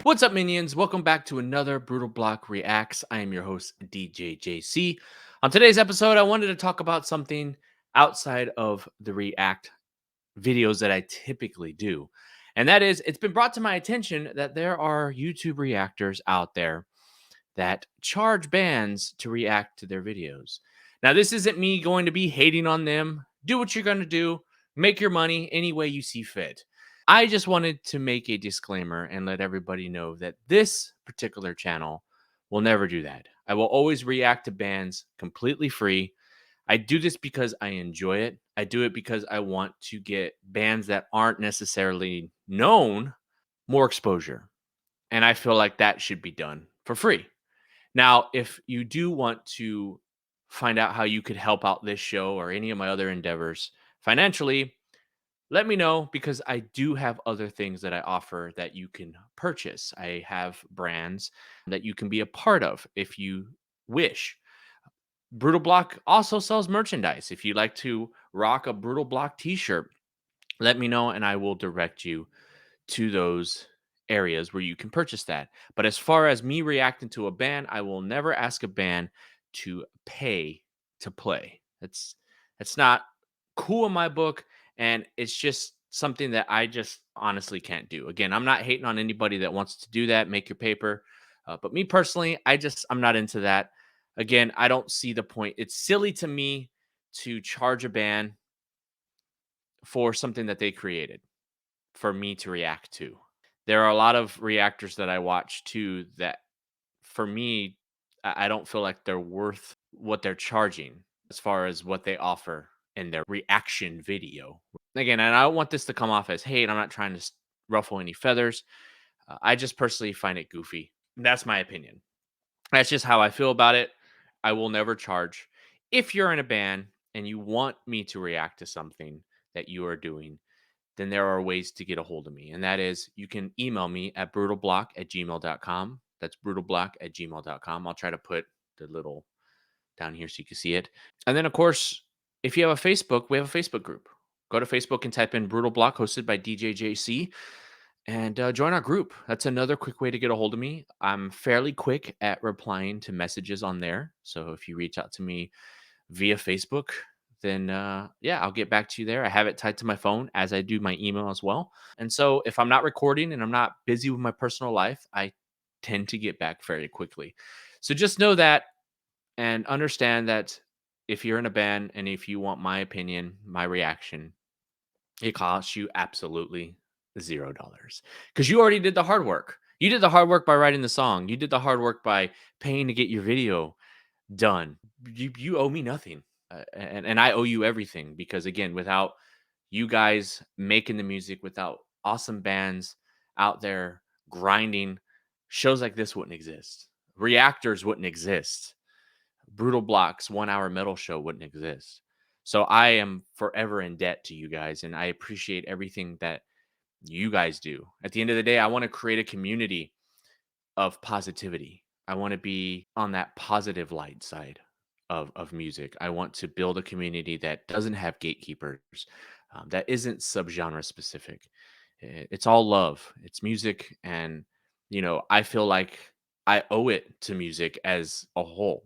What's up, minions? Welcome back to another Brutal Block Reacts. I am your host, DJ-JC. On today's episode, I wanted to talk about something outside of the React videos that I typically do. And that is, it's been brought to my attention that there are YouTube reactors out there that charge bands to react to their videos. Now, this isn't me going to be hating on them. Do what you're going to do, make your money any way you see fit. I just wanted to make a disclaimer and let everybody know that this particular channel will never do that. I will always react to bands completely free. I do this because I enjoy it. I do it because I want to get bands that aren't necessarily known more exposure. And I feel like that should be done for free. Now, if you do want to find out how you could help out this show or any of my other endeavors financially, let me know because I do have other things that I offer that you can purchase. I have brands that you can be a part of if you wish. Brutal Block also sells merchandise. If you'd like to rock a Brutal Block t-shirt, let me know and I will direct you to those areas where you can purchase that. But as far as me reacting to a band, I will never ask a band to pay to play. That's not cool in my book, and it's just something that I just honestly can't do. Again, I'm not hating on anybody that wants to do that, make your paper. But me personally, I'm not into that. Again, I don't see the point. It's silly to me to charge a band for something that they created for me to react to. There are a lot of reactors that I watch too that for me, I don't feel like they're worth what they're charging as far as what they offer in their reaction video. Again, and I don't want this to come off as hate. I'm not trying to ruffle any feathers. I just personally find it goofy. That's my opinion. That's just how I feel about it. I will never charge. If you're in a band and you want me to react to something that you are doing, then there are ways to get a hold of me. And that is you can email me at brutalblock@gmail.com. That's brutalblock@gmail.com. I'll try to put the little down here so you can see it. And then, of course, if you have a Facebook, we have a Facebook group. Go to Facebook and type in Brutal Block, hosted by DJ-JC, and join our group. That's another quick way to get a hold of me. I'm fairly quick at replying to messages on there. So if you reach out to me via Facebook, then yeah, I'll get back to you there. I have it tied to my phone as I do my email as well. And so if I'm not recording and I'm not busy with my personal life, I tend to get back very quickly. So just know that and understand that if you're in a band and if you want my opinion, my reaction, it costs you absolutely $0 because you already did the hard work. You did the hard work by writing the song. You did the hard work by paying to get your video done. You owe me nothing, and I owe you everything because again, without you guys making the music, without awesome bands out there grinding, shows like this wouldn't exist. Reactors wouldn't exist. Brutal Block's 1 hour metal show wouldn't exist. So I am forever in debt to you guys, and I appreciate everything that you guys do. At the end of the day, I want to create a community of positivity. I want to be on that positive light side of music. I want to build a community that doesn't have gatekeepers, that isn't subgenre specific. It's all love. It's music, and I feel like I owe it to music as a whole.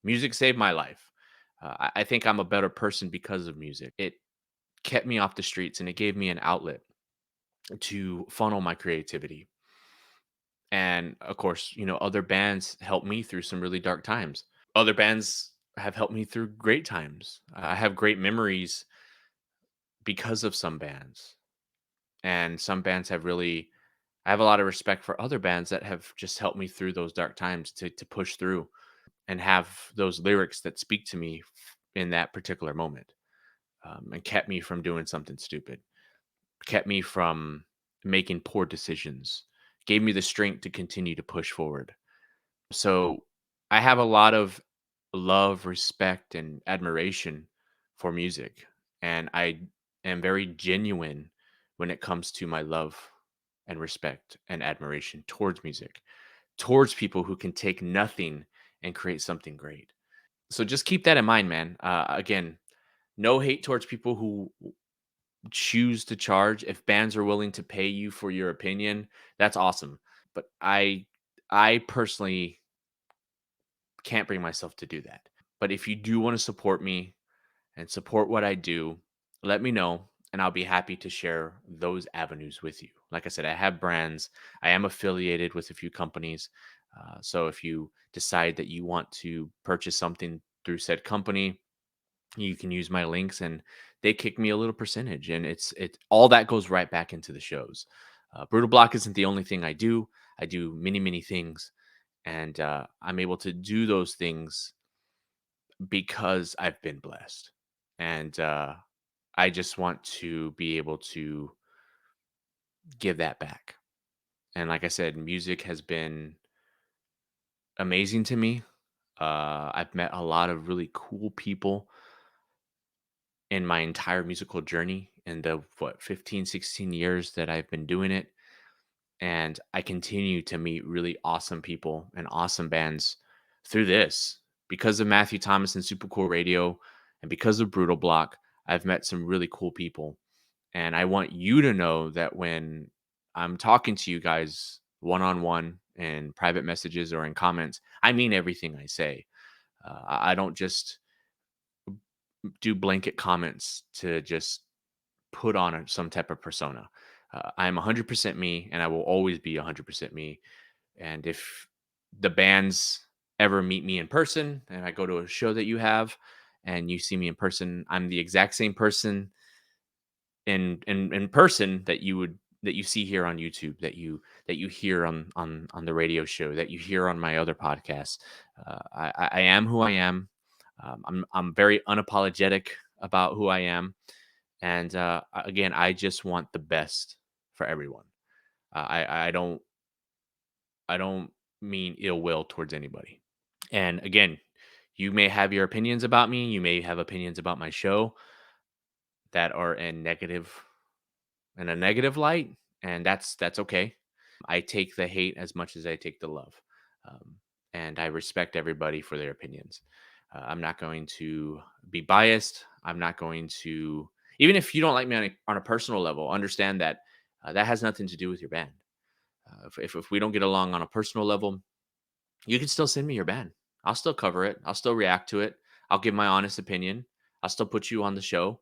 Music saved my life. I think I'm a better person because of music. It kept me off the streets, and it gave me an outlet to funnel my creativity. And of course, other bands helped me through some really dark times. Other bands have helped me through great times. I have great memories because of some bands. And some bands have really I have a lot of respect for other bands that have just helped me through those dark times to push through and have those lyrics that speak to me in that particular moment, and kept me from doing something stupid, kept me from making poor decisions, gave me the strength to continue to push forward. So I have a lot of love, respect, and admiration for music. And I am very genuine when it comes to my love and respect and admiration towards music, towards people who can take nothing and create something great. So just keep that in mind, man. Again, no hate towards people who choose to charge. If bands are willing to pay you for your opinion, that's awesome. But I personally can't bring myself to do that. But if you do want to support me and support what I do, let me know and I'll be happy to share those avenues with you. Like I said, I have brands, I am affiliated with a few companies. So if you decide that you want to purchase something through said company, you can use my links and they kick me a little percentage. And it all that goes right back into the shows. Brutal Block isn't the only thing I do. I do many, many things. And I'm able to do those things because I've been blessed. And I just want to be able to give that back. And like I said, music has been amazing to me. I've met a lot of really cool people in my entire musical journey in the 15, 16 years that I've been doing it. And I continue to meet really awesome people and awesome bands through this. Because of Matthew Thomas and Super Cool Radio and because of Brutal Block, I've met some really cool people. And I want you to know that when I'm talking to you guys one on one in private messages or in comments, I mean everything I say. I don't just do blanket comments to just put on some type of persona. I'm 100% me and I will always be 100% me. And if the bands ever meet me in person and I go to a show that you have and you see me in person, I'm the exact same person in person that you see here on YouTube, that you hear on the radio show, that you hear on my other podcasts. I am who I am. I'm very unapologetic about who I am, and again, I just want the best for everyone. I don't mean ill will towards anybody. And again, you may have your opinions about me. You may have opinions about my show that are in a negative light, and that's okay. I take the hate as much as I take the love, um, and I respect everybody for their opinions. I'm not going to be biased. I'm not going to, even if you don't like me on a personal level, understand that that has nothing to do with your band. If we don't get along on a personal level, you can still send me your band. I'll still cover it. I'll still react to it. I'll give my honest opinion. I'll still put you on the show.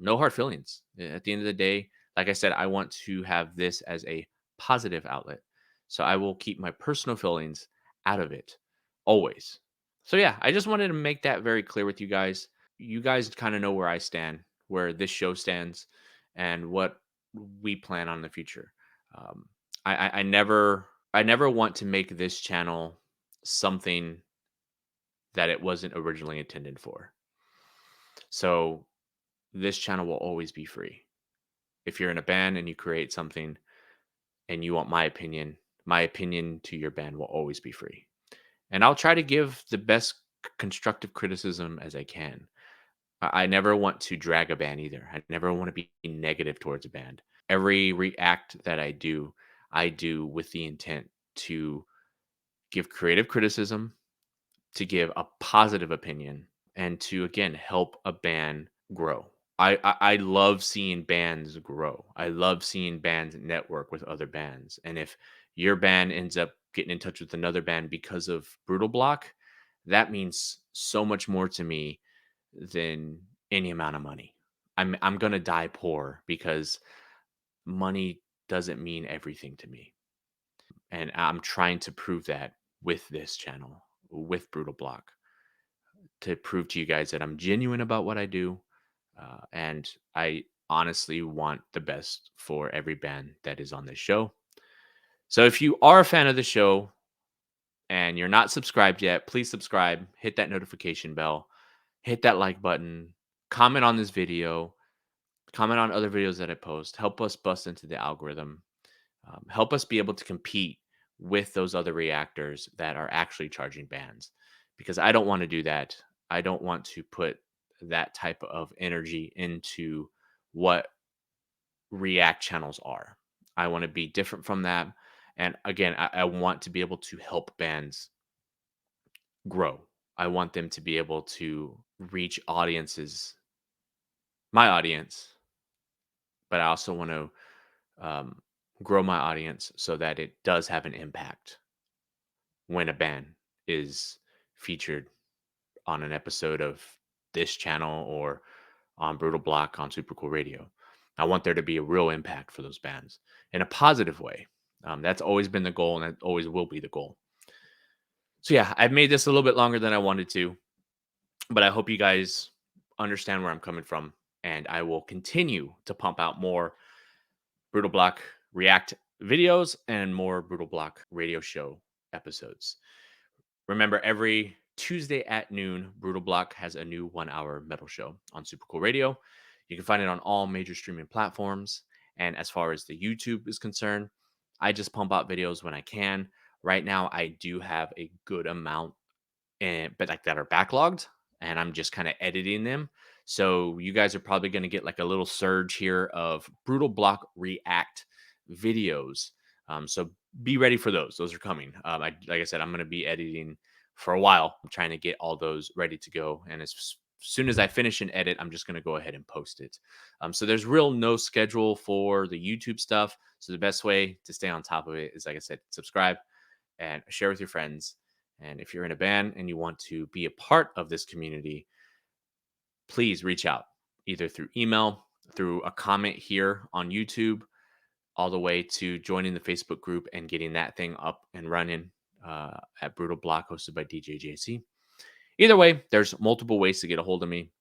No hard feelings. At the end of the day, like I said, I want to have this as a positive outlet. So I will keep my personal feelings out of it always. So yeah, I just wanted to make that very clear with you guys. You guys kind of know where I stand, where this show stands, and what we plan on in the future. Um, I never want to make this channel something that it wasn't originally intended for. So this channel will always be free. If you're in a band and you create something and you want my opinion to your band will always be free. And I'll try to give the best constructive criticism as I can. I never want to drag a band either. I never want to be negative towards a band. Every react that I do with the intent to give creative criticism, to give a positive opinion, and to again help a band grow. I love seeing bands grow. I love seeing bands network with other bands. And if your band ends up getting in touch with another band because of Brutal Block, that means so much more to me than any amount of money. I'm gonna die poor because money doesn't mean everything to me. And I'm trying to prove that with this channel, with Brutal Block, to prove to you guys that I'm genuine about what I do. And I honestly want the best for every band that is on this show. So if you are a fan of the show and you're not subscribed yet, please subscribe, hit that notification bell, hit that like button, comment on this video, comment on other videos that I post, help us bust into the algorithm, help us be able to compete with those other reactors that are actually charging bands because I don't want to do that. I don't want to put that type of energy into what React channels are. I want to be different from that. And again, I want to be able to help bands grow. I want them to be able to reach audiences, my audience, but I also want to grow my audience so that it does have an impact when a band is featured on an episode of this channel or on Brutal Block on Super Cool Radio. I want there to be a real impact for those bands in a positive way. That's always been the goal, and that always will be the goal. So yeah, I've made this a little bit longer than I wanted to, but I hope you guys understand where I'm coming from, and I will continue to pump out more Brutal Block React videos and more Brutal Block radio show episodes. Remember, every Tuesday at noon, Brutal Block has a new 1 hour metal show on Super Cool Radio. You can find it on all major streaming platforms. And as far as the YouTube is concerned, I just pump out videos when I can. Right now, I do have a good amount, but like that are backlogged, and I'm just kind of editing them. So you guys are probably going to get like a little surge here of Brutal Block React videos. So be ready for those. Those are coming. Like I said, I'm going to be editing for a while. I'm trying to get all those ready to go, and as soon as I finish an edit, I'm just going to go ahead and post it. So there's real no schedule for the YouTube stuff. So the best way to stay on top of it is, like I said, subscribe and share with your friends. And if you're in a band and you want to be a part of this community, please reach out either through email, through a comment here on YouTube, all the way to joining the Facebook group and getting that thing up and running at Brutal Block, hosted by DJ-JC. Either way, there's multiple ways to get a hold of me,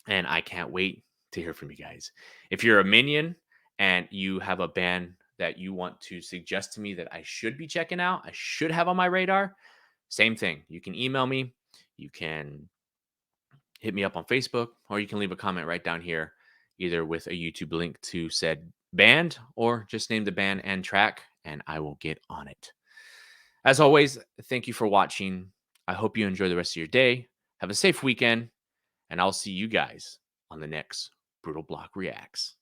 and I can't wait to hear from you guys. If you're a minion and you have a band that you want to suggest to me that I should be checking out, I should have on my radar, same thing. You can email me, you can hit me up on Facebook, or you can leave a comment right down here, either with a YouTube link to said band or just name the band and track, and I will get on it. As always, thank you for watching. I hope you enjoy the rest of your day. Have a safe weekend, and I'll see you guys on the next Brutal Block Reacts.